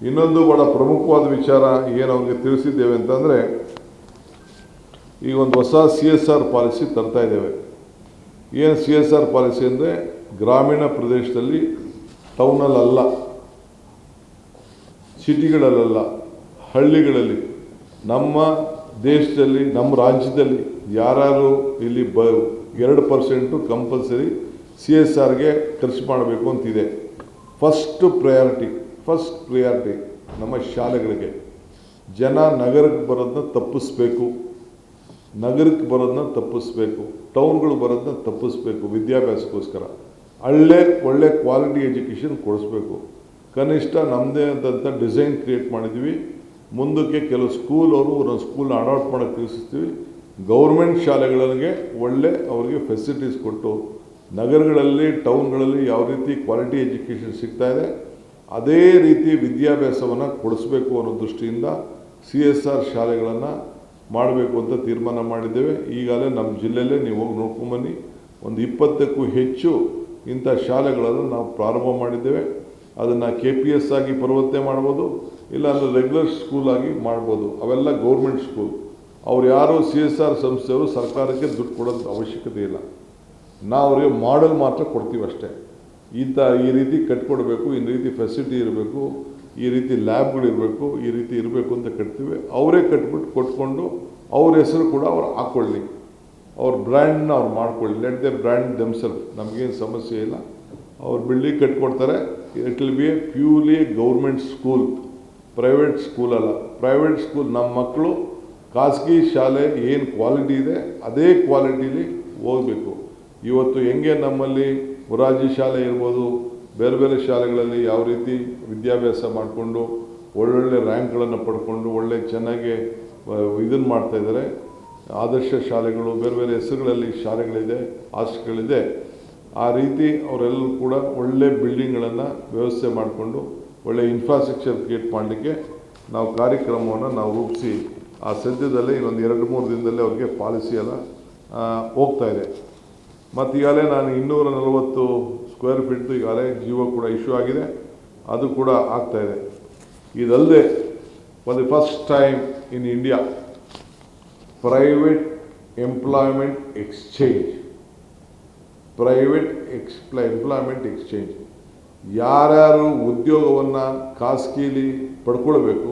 ಇನ್ನೊಂದು ಬಹಳ ಪ್ರಮುಖವಾದ ವಿಚಾರ ಏನು ಅವ್ರಿಗೆ ತಿಳಿಸಿದ್ದೇವೆ ಅಂತಂದರೆ, ಈಗ ಒಂದು ಹೊಸ CSR ಪಾಲಿಸಿ ತರ್ತಾ ಇದ್ದೇವೆ. ಏನು CSR ಪಾಲಿಸಿ ಅಂದರೆ, ಗ್ರಾಮೀಣ ಪ್ರದೇಶದಲ್ಲಿ, ಟೌನಲ್ಲ, ಸಿಟಿಗಳಲ್ಲ, ಹಳ್ಳಿಗಳಲ್ಲಿ, ನಮ್ಮ ದೇಶದಲ್ಲಿ, ನಮ್ಮ ರಾಜ್ಯದಲ್ಲಿ ಯಾರು ಇಲ್ಲಿ 2% ಕಂಪಲ್ಸರಿ CSRಗೆ ಖರ್ಚು ಮಾಡಬೇಕು ಅಂತಿದೆ. ಫಸ್ಟ್ ಪ್ರಯಾರಿಟಿ ನಮ್ಮ ಶಾಲೆಗಳಿಗೆ. ಜನ ನಗರಕ್ಕೆ ಬರೋದನ್ನ ತಪ್ಪಿಸ್ಬೇಕು, ಟೌನ್ಗಳು ಬರೋದನ್ನ ತಪ್ಪಿಸ್ಬೇಕು. ವಿದ್ಯಾಭ್ಯಾಸಕ್ಕೋಸ್ಕರ ಒಳ್ಳೆ ಕ್ವಾಲಿಟಿ ಎಜುಕೇಷನ್ ಕೊಡಿಸ್ಬೇಕು. ಕನಿಷ್ಠ ನಮ್ಮದೇ ಆದಂಥ ಡಿಸೈನ್ ಕ್ರಿಯೇಟ್ ಮಾಡಿದ್ವಿ. ಮುಂದಕ್ಕೆ ಕೆಲವು ಒಂದೊಂದು ಸ್ಕೂಲ್ನ ಅಡಾಪ್ಟ್ ಮಾಡೋಕ್ಕೆ ತಿಳಿಸ್ತೀವಿ. ಗೌರ್ಮೆಂಟ್ ಶಾಲೆಗಳಿಗೆ ಅವರಿಗೆ ಫೆಸಿಲಿಟೀಸ್ ಕೊಟ್ಟು, ನಗರಗಳಲ್ಲಿ, ಟೌನ್ಗಳಲ್ಲಿ ಯಾವ ರೀತಿ ಕ್ವಾಲಿಟಿ ಎಜುಕೇಷನ್ ಸಿಗ್ತಾ ಇದೆ ಅದೇ ರೀತಿ ವಿದ್ಯಾಭ್ಯಾಸವನ್ನು ಕೊಡಿಸ್ಬೇಕು ಅನ್ನೋ ದೃಷ್ಟಿಯಿಂದ CSR ಶಾಲೆಗಳನ್ನು ಮಾಡಬೇಕು ಅಂತ ತೀರ್ಮಾನ ಮಾಡಿದ್ದೇವೆ. ಈಗಾಗಲೇ ನಮ್ಮ ಜಿಲ್ಲೆಯಲ್ಲೇ ನೀವು ಹೋಗಿ ನೋಡ್ಕೊಂಬನ್ನಿ, ಒಂದು 20ಕ್ಕೂ ಹೆಚ್ಚು ಇಂಥ ಶಾಲೆಗಳನ್ನು ನಾವು ಪ್ರಾರಂಭ ಮಾಡಿದ್ದೇವೆ. ಅದನ್ನು KPS ಆಗಿ ಪರಿವರ್ತನೆ ಮಾಡ್ಬೋದು, ಇಲ್ಲಾಂದರೆ ರೆಗ್ಯುಲರ್ ಸ್ಕೂಲ್ ಆಗಿ ಮಾಡ್ಬೋದು. ಅವೆಲ್ಲ ಗೌರ್ಮೆಂಟ್ ಸ್ಕೂಲ್. ಅವ್ರು ಯಾರು CSR ಸಂಸ್ಥೆಯವರು ಸರ್ಕಾರಕ್ಕೆ ದುಡ್ಡು ಕೊಡೋದು ಅವಶ್ಯಕತೆ ಇಲ್ಲ. ನಾವು ಅವರಿಗೆ ಮಾಡೆಲ್ ಮಾತ್ರ ಕೊಡ್ತೀವಿ ಅಷ್ಟೇ. ಈ ರೀತಿ ಕಟ್ಕೊಡ್ಬೇಕು, ಈ ರೀತಿ ಫೆಸಿಲಿಟಿ ಇರಬೇಕು, ಈ ರೀತಿ ಲ್ಯಾಬ್ಗಳಿರಬೇಕು, ಈ ರೀತಿ ಇರಬೇಕು ಅಂತ ಕಟ್ತೀವಿ. ಅವರೇ ಕೊಟ್ಕೊಂಡು ಅವ್ರ ಹೆಸರು ಕೂಡ ಅವ್ರು ಹಾಕ್ಕೊಳ್ಳಿ, ಅವ್ರ ಬ್ರ್ಯಾಂಡ್ನ ಅವ್ರು ಮಾಡ್ಕೊಳ್ಳಿ. Let they brand themselves. ನಮಗೇನು ಸಮಸ್ಯೆ ಇಲ್ಲ. ಅವ್ರು ಬಿಲ್ಡಿಂಗ್ ಕಟ್ಕೊಡ್ತಾರೆ. It will be a purely government school, private school ಅಲ್ಲ. ಪ್ರೈವೇಟ್ ಸ್ಕೂಲ್ ನಮ್ಮ ಮಕ್ಕಳು ಖಾಸಗಿ ಶಾಲೆ ಏನು ಕ್ವಾಲಿಟಿ ಇದೆ ಅದೇ ಕ್ವಾಲಿಟೀಲಿ ಹೋಗಬೇಕು. ಇವತ್ತು ಹೆಂಗೆ ನಮ್ಮಲ್ಲಿ ಮೊರಾರ್ಜಿ ಶಾಲೆ ಇರ್ಬೋದು, ಬೇರೆ ಶಾಲೆಗಳಲ್ಲಿ ಯಾವ ರೀತಿ ವಿದ್ಯಾಭ್ಯಾಸ ಮಾಡಿಕೊಂಡು ಒಳ್ಳೊಳ್ಳೆ ರ್ಯಾಂಕ್ಗಳನ್ನು ಪಡ್ಕೊಂಡು ಚೆನ್ನಾಗಿ ಇದನ್ನು ಮಾಡ್ತಾಯಿದ್ದಾರೆ. ಆದರ್ಶ ಶಾಲೆಗಳು, ಬೇರೆ ಹೆಸರುಗಳಲ್ಲಿ ಶಾಲೆಗಳಿದೆ, ಹಾಸ್ಟೆಲ್ಗಳಿದೆ. ಆ ರೀತಿ ಅವರೆಲ್ಲರೂ ಕೂಡ ಒಳ್ಳೆ ಬಿಲ್ಡಿಂಗ್ಗಳನ್ನು ವ್ಯವಸ್ಥೆ ಮಾಡಿಕೊಂಡು ಒಳ್ಳೆ ಇನ್ಫ್ರಾಸ್ಟ್ರಕ್ಚರ್ ಕ್ರಿಯೇಟ್ ಮಾಡಲಿಕ್ಕೆ ನಾವು ಕಾರ್ಯಕ್ರಮವನ್ನು ನಾವು ರೂಪಿಸಿ, ಆ ಸದ್ಯದಲ್ಲೇ ಇನ್ನೊಂದು 2-3 ದಿನದಲ್ಲೇ ಅವ್ರಿಗೆ ಪಾಲಿಸಿ ಎಲ್ಲ ಹೋಗ್ತಾ ಇದೆ. ಮತ್ತು ಈಗಾಗಲೇ ನಾನು 240 ಸ್ಕ್ವೇರ್ ಫೀಟ್ದು ಈಗಾಗಲೇ ಜಿಯೋ ಕೂಡ ಇಶ್ಯೂ ಆಗಿದೆ, ಅದು ಕೂಡ ಆಗ್ತಾಯಿದೆ. ಇದಲ್ಲದೆ for the first time in India private employment exchange ಯಾರ್ಯಾರು ಉದ್ಯೋಗವನ್ನು ಖಾಸಗಿಲಿ ಪಡ್ಕೊಳ್ಬೇಕು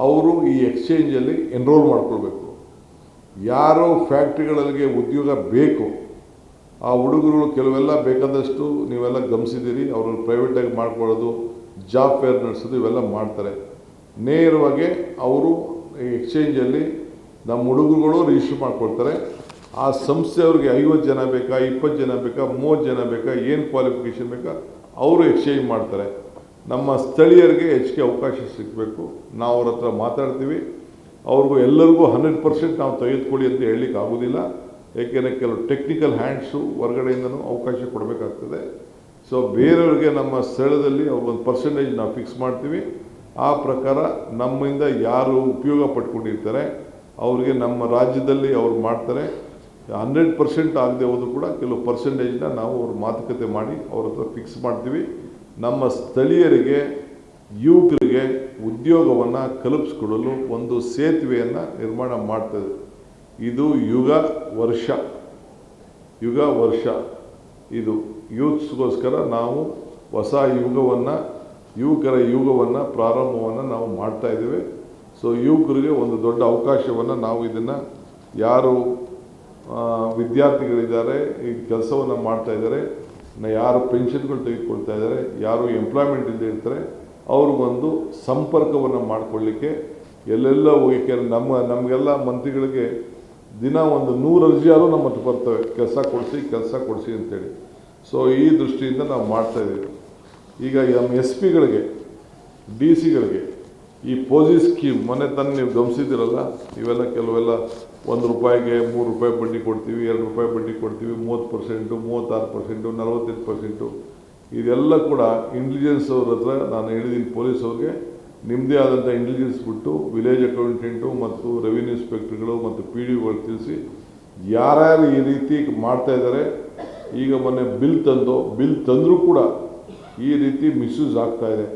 ಅವರು ಈ ಎಕ್ಸ್ಚೇಂಜಲ್ಲಿ ಎನ್ರೋಲ್ ಮಾಡ್ಕೊಳ್ಬೇಕು. ಯಾರು ಫ್ಯಾಕ್ಟ್ರಿಗಳಿಗೆ ಉದ್ಯೋಗ ಬೇಕು ಆ ಹುಡುಗರುಗಳು ಕೆಲವೆಲ್ಲ ಬೇಕಾದಷ್ಟು ನೀವೆಲ್ಲ ಗಮನಿಸಿದ್ದೀರಿ, ಅವರು ಪ್ರೈವೇಟಾಗಿ ಮಾಡ್ಕೊಳ್ಳೋದು, ಜಾಬ್ ಫೇರ್ ನಡೆಸೋದು ಇವೆಲ್ಲ ಮಾಡ್ತಾರೆ. ನೇರವಾಗಿ ಅವರು ಎಕ್ಸ್ಚೇಂಜಲ್ಲಿ ನಮ್ಮ ಹುಡುಗರುಗಳು ರಿಜಿಸ್ಟರ್ ಮಾಡ್ಕೊಳ್ತಾರೆ. ಆ ಸಂಸ್ಥೆಯವ್ರಿಗೆ 50 ಜನ ಬೇಕಾ, 20 ಜನ ಬೇಕಾ, 30 ಜನ ಬೇಕಾ, ಏನು ಕ್ವಾಲಿಫಿಕೇಷನ್ ಬೇಕಾ ಅವರು ಎಕ್ಸ್ಚೇಂಜ್ ಮಾಡ್ತಾರೆ. ನಮ್ಮ ಸ್ಥಳೀಯರಿಗೆ ಹೆಚ್ಚಿಗೆ ಅವಕಾಶ ಸಿಗಬೇಕು. ನಾವು ಅವ್ರ ಹತ್ರ ಮಾತಾಡ್ತೀವಿ. ಅವ್ರಿಗೂ ಎಲ್ಲರಿಗೂ 100% ನಾವು ತೆಗೆದುಕೊಳ್ಳಿ ಅಂತ ಹೇಳಲಿಕ್ಕೆ ಆಗೋದಿಲ್ಲ. ಏಕೆಂದರೆ ಕೆಲವು ಟೆಕ್ನಿಕಲ್ ಹ್ಯಾಂಡ್ಸು ಹೊರಗಡೆಯಿಂದನೂ ಅವಕಾಶ ಕೊಡಬೇಕಾಗ್ತದೆ. ಸೊ ಬೇರೆಯವ್ರಿಗೆ ನಮ್ಮ ಸ್ಥಳದಲ್ಲಿ ಅವ್ರಿಗೊಂದು ಪರ್ಸೆಂಟೇಜ್ ನಾವು ಫಿಕ್ಸ್ ಮಾಡ್ತೀವಿ. ಆ ಪ್ರಕಾರ ನಮ್ಮಿಂದ ಯಾರು ಉಪಯೋಗ ಪಡ್ಕೊಂಡಿರ್ತಾರೆ ಅವರಿಗೆ ನಮ್ಮ ರಾಜ್ಯದಲ್ಲಿ ಅವ್ರು ಮಾಡ್ತಾರೆ. 100% ಆಗದೆ ಹೋದರೂ ಕೂಡ ಕೆಲವು ಪರ್ಸೆಂಟೇಜ್ನ ನಾವು ಅವ್ರ ಮಾತುಕತೆ ಮಾಡಿ ಅವ್ರ ಹತ್ರ ಫಿಕ್ಸ್ ಮಾಡ್ತೀವಿ. ನಮ್ಮ ಸ್ಥಳೀಯರಿಗೆ, ಯುವಕರಿಗೆ ಉದ್ಯೋಗವನ್ನು ಕಲ್ಪಿಸ್ಕೊಡಲು ಒಂದು ಸೇತುವೆಯನ್ನು ನಿರ್ಮಾಣ ಮಾಡ್ತದೆ. ಇದು ಯುಗ ವರ್ಷ ಇದು ಯೂತ್ಸ್ಗೋಸ್ಕರ ನಾವು ಹೊಸ ಯುವಕರ ಯುಗವನ್ನು ಪ್ರಾರಂಭವನ್ನು ನಾವು ಮಾಡ್ತಾಯಿದ್ದೇವೆ. ಸೊ ಯುವಕರಿಗೆ ಒಂದು ದೊಡ್ಡ ಅವಕಾಶವನ್ನು ನಾವು ಇದನ್ನು ಯಾರು ವಿದ್ಯಾರ್ಥಿಗಳಿದ್ದಾರೆ, ಈ ಕೆಲಸವನ್ನು ಮಾಡ್ತಾಯಿದ್ದಾರೆ, ಯಾರು ಪೆನ್ಷನ್ಗಳು ತೆಗೆದುಕೊಳ್ತಾ ಇದ್ದಾರೆ, ಯಾರು ಎಂಪ್ಲಾಯ್ಮೆಂಟ್ ಇಲ್ಲದೆ ಇರ್ತಾರೆ ಅವ್ರಿಗೊಂದು ಸಂಪರ್ಕವನ್ನು ಮಾಡಿಕೊಳ್ಳಿಕ್ಕೆ ಎಲ್ಲೆಲ್ಲ ಹೋಗಿಕೆ ನಮಗೆಲ್ಲ ಮಂತ್ರಿಗಳಿಗೆ ದಿನ ಒಂದು 100 ಅರ್ಜಿಯಾದರೂ ನಮ್ಮ ಹತ್ರ ಬರ್ತವೆ, ಕೆಲಸ ಕೊಡಿಸಿ ಅಂತೇಳಿ. ಸೊ ಈ ದೃಷ್ಟಿಯಿಂದ ನಾವು ಮಾಡ್ತಾಯಿದ್ದೀವಿ. ಈಗ ನಮ್ಮ SP ಗಳಿಗೆ, DC ಗಳಿಗೆ ಈ ಪೋಸಿ ಸ್ಕೀಮ್ ಮೊನ್ನೆ ನೀವು ಗಮನಿಸಿದ್ದೀರಲ್ಲ, ಇವೆಲ್ಲ ಕೆಲವೆಲ್ಲ ₹1ಗೆ ₹3 ಬಡ್ಡಿ ಕೊಡ್ತೀವಿ, ₹2 ಬಡ್ಡಿ ಕೊಡ್ತೀವಿ, 30%, 36%, 48%. ಇದೆಲ್ಲ ಕೂಡ ಇಂಟೆಲಿಜೆನ್ಸ್ ಅವ್ರ ಹತ್ರ ನಾನು ಹೇಳಿದ್ದೀನಿ. ಪೊಲೀಸವ್ರಿಗೆ ನಿಮ್ಮದೇ ಆದಂಥ ಇಂಟೆಲಿಜೆನ್ಸ್ ಬಿಟ್ಟು ವಿಲೇಜ್ ಅಕೌಂಟೆಂಟು ಮತ್ತು ರೆವಿನ್ಯೂ ಇನ್ಸ್ಪೆಕ್ಟರ್ಗಳು ಮತ್ತು PDOಗಳು ತಿಳಿಸಿ ಯಾರ್ಯಾರು ಈ ರೀತಿ ಮಾಡ್ತಾಯಿದ್ದಾರೆ. ಈಗ ಮೊನ್ನೆ ಬಿಲ್ ತಂದರೂ ಕೂಡ ಈ ರೀತಿ ಮಿಸ್ಯೂಸ್ ಆಗ್ತಾಯಿದೆ.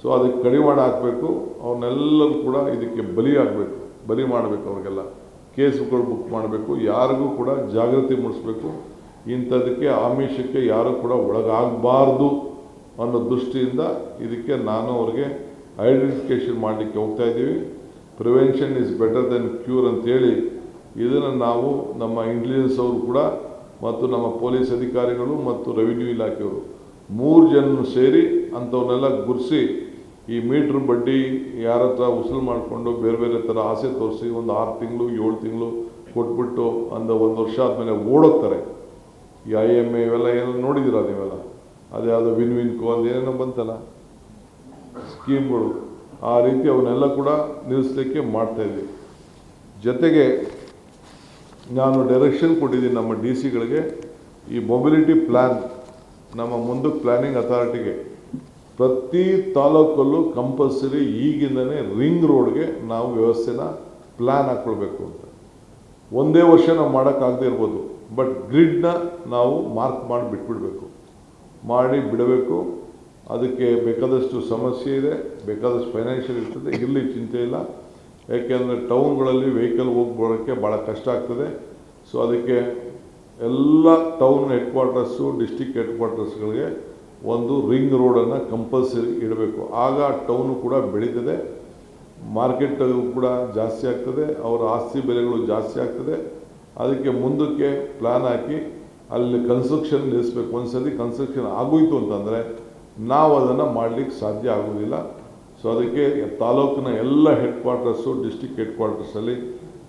ಸೊ ಅದಕ್ಕೆ ಕಡಿವಾಣ ಹಾಕಬೇಕು. ಅವನ್ನೆಲ್ಲರೂ ಕೂಡ ಇದಕ್ಕೆ ಬಲಿ ಮಾಡಬೇಕು. ಅವ್ರಿಗೆಲ್ಲ ಕೇಸ್ಗಳು ಬುಕ್ ಮಾಡಬೇಕು. ಯಾರಿಗೂ ಕೂಡ ಜಾಗೃತಿ ಮೂಡಿಸ್ಬೇಕು. ಇಂಥದಕ್ಕೆ ಆಮಿಷಕ್ಕೆ ಯಾರು ಕೂಡ ಒಳಗಾಗಬಾರ್ದು ಅನ್ನೋ ದೃಷ್ಟಿಯಿಂದ ಇದಕ್ಕೆ ನಾನು ಅವ್ರಿಗೆ ಐಡೆಂಟಿಫಿಕೇಷನ್ ಮಾಡಲಿಕ್ಕೆ ಹೋಗ್ತಾ ಇದ್ದೀವಿ. Prevention is better then cure ಅಂತೇಳಿ ಇದನ್ನು ನಾವು ನಮ್ಮ ಇಂಟೆಲಿಜೆನ್ಸ್ ಅವರು ಕೂಡ ಮತ್ತು ನಮ್ಮ ಪೊಲೀಸ್ ಅಧಿಕಾರಿಗಳು ಮತ್ತು ರೆವಿನ್ಯೂ ಇಲಾಖೆಯವರು 3 ಜನ ಸೇರಿ ಅಂಥವನ್ನೆಲ್ಲ ಗುರುಸಿ ಈ ಮೀಟ್ರ್ ಬಡ್ಡಿ ಯಾರ ಹತ್ರ ಉಸುಲು ಮಾಡಿಕೊಂಡು ಬೇರೆ ಬೇರೆ ಥರ ಆಸೆ ತೋರಿಸಿ ಒಂದು 6 ತಿಂಗಳು 7 ತಿಂಗಳು ಕೊಟ್ಬಿಟ್ಟು 1 ವರ್ಷ ಆದಮೇಲೆ ಓಡೋಗ್ತಾರೆ. ಈ IMA ಇವೆಲ್ಲ ಏನೋ ನೋಡಿದ್ದೀರಾ ನೀವೆಲ್ಲ, ಅದ್ಯಾವುದೋ ವಿನ್ಕೋ ಒಂದು ಏನೇನೋ ಬಂತಲ್ಲ ಸ್ಕೀಮ್ಗಳು, ಆ ರೀತಿ ಅವನ್ನೆಲ್ಲ ಕೂಡ ನಿಲ್ಲಿಸಲಿಕ್ಕೆ ಮಾಡ್ತಾಯಿದ್ವಿ. ಜೊತೆಗೆ ನಾನು ಡೈರೆಕ್ಷನ್ ಕೊಟ್ಟಿದ್ದೀನಿ ನಮ್ಮ DCಗಳಿಗೆ. ಈ ಮೊಬಿಲಿಟಿ ಪ್ಲ್ಯಾನ್ ನಮ್ಮ ಮುಂದಕ್ಕೆ ಪ್ಲ್ಯಾನಿಂಗ್ ಅಥಾರಿಟಿಗೆ ಪ್ರತಿ ತಾಲೂಕಲ್ಲೂ ಕಂಪಲ್ಸರಿ ಈಗಿಂದನೇ ರಿಂಗ್ ರೋಡ್ಗೆ ನಾವು ವ್ಯವಸ್ಥೆನ ಪ್ಲ್ಯಾನ್ ಹಾಕ್ಕೊಳ್ಬೇಕು ಅಂತ. ಒಂದೇ ವರ್ಷ ನಾವು ಮಾಡೋಕ್ಕಾಗದೇ ಇರ್ಬೋದು, ಬಟ್ ಗ್ರಿಡ್ನ ನಾವು ಮಾರ್ಕ್ ಮಾಡಿ ಬಿಡಬೇಕು. ಅದಕ್ಕೆ ಬೇಕಾದಷ್ಟು ಸಮಸ್ಯೆ ಇದೆ, ಬೇಕಾದಷ್ಟು ಫೈನಾನ್ಷಿಯಲ್ ಇರ್ತದೆ, ಇರಲಿ ಚಿಂತೆ ಇಲ್ಲ. ಯಾಕೆಂದರೆ ಟೌನ್ಗಳಲ್ಲಿ ವೆಹಿಕಲ್ ಹೋಗ್ಬೋಳೋಕ್ಕೆ ಭಾಳ ಕಷ್ಟ ಆಗ್ತದೆ. ಸೊ ಅದಕ್ಕೆ ಎಲ್ಲ ಟೌನ್ ಹೆಡ್ ಕ್ವಾರ್ಟರ್ಸು ಡಿಸ್ಟಿಕ್ ಹೆಡ್ ಕ್ವಾರ್ಟರ್ಸ್ಗಳಿಗೆ ಒಂದು ರಿಂಗ್ ರೋಡನ್ನು ಕಂಪಲ್ಸರಿ ಇಡಬೇಕು. ಆಗ ಟೌನು ಕೂಡ ಬೆಳೀತದೆ, ಮಾರ್ಕೆಟ್ ಕೂಡ ಜಾಸ್ತಿ ಆಗ್ತದೆ, ಅವರ ಆಸ್ತಿ ಬೆಲೆಗಳು ಜಾಸ್ತಿ ಆಗ್ತದೆ. ಅದಕ್ಕೆ ಮುಂದಕ್ಕೆ ಪ್ಲ್ಯಾನ್ ಹಾಕಿ ಅಲ್ಲಿ ಕನ್ಸ್ಟ್ರಕ್ಷನ್ ನಿಲ್ಲಿಸಬೇಕು. ಒಂದ್ಸಲಿ ಕನ್ಸ್ಟ್ರಕ್ಷನ್ ಆಗೋಯ್ತು ಅಂತಂದರೆ ನಾವು ಅದನ್ನು ಮಾಡಲಿಕ್ಕೆ ಸಾಧ್ಯ ಆಗೋದಿಲ್ಲ. ಸೊ ಅದಕ್ಕೆ ತಾಲೂಕಿನ ಎಲ್ಲ ಹೆಡ್ ಕ್ವಾರ್ಟರ್ಸು ಡಿಸ್ಟಿಕ್ ಹೆಡ್ ಕ್ವಾರ್ಟರ್ಸಲ್ಲಿ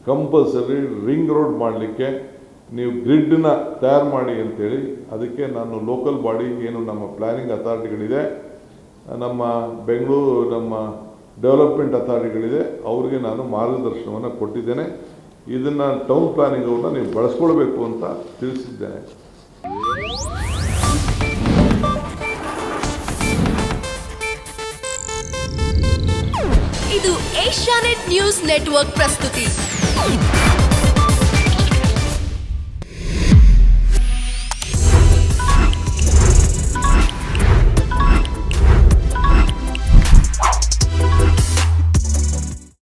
ಕಂಪಲ್ಸರಿ ರಿಂಗ್ ರೋಡ್ ಮಾಡಲಿಕ್ಕೆ ನೀವು ಗ್ರಿಡ್ನ ತಯಾರು ಮಾಡಿ ಅಂತೇಳಿ, ಅದಕ್ಕೆ ನಾನು ಲೋಕಲ್ ಬಾಡಿ ಏನು ನಮ್ಮ ಪ್ಲ್ಯಾನಿಂಗ್ ಅಥಾರಿಟಿಗಳಿದೆ, ನಮ್ಮ ಬೆಂಗಳೂರು ನಮ್ಮ ಡೆವಲಪ್ಮೆಂಟ್ ಅಥಾರಿಟಿಗಳಿದೆ, ಅವ್ರಿಗೆ ನಾನು ಮಾರ್ಗದರ್ಶನವನ್ನು ಕೊಟ್ಟಿದ್ದೇನೆ. ಇದನ್ನು ಟೌನ್ ಪ್ಲ್ಯಾನಿಂಗ್ ಅವ್ರನ್ನ ನೀವು ಬಳಸ್ಕೊಳ್ಬೇಕು ಅಂತ ತಿಳಿಸಿದ್ದೇನೆ. ಇದು ಏಷ್ಯಾನೆಟ್ ನ್ಯೂಸ್ ನೆಟ್ವರ್ಕ್ ಪ್ರಸ್ತುತಿ.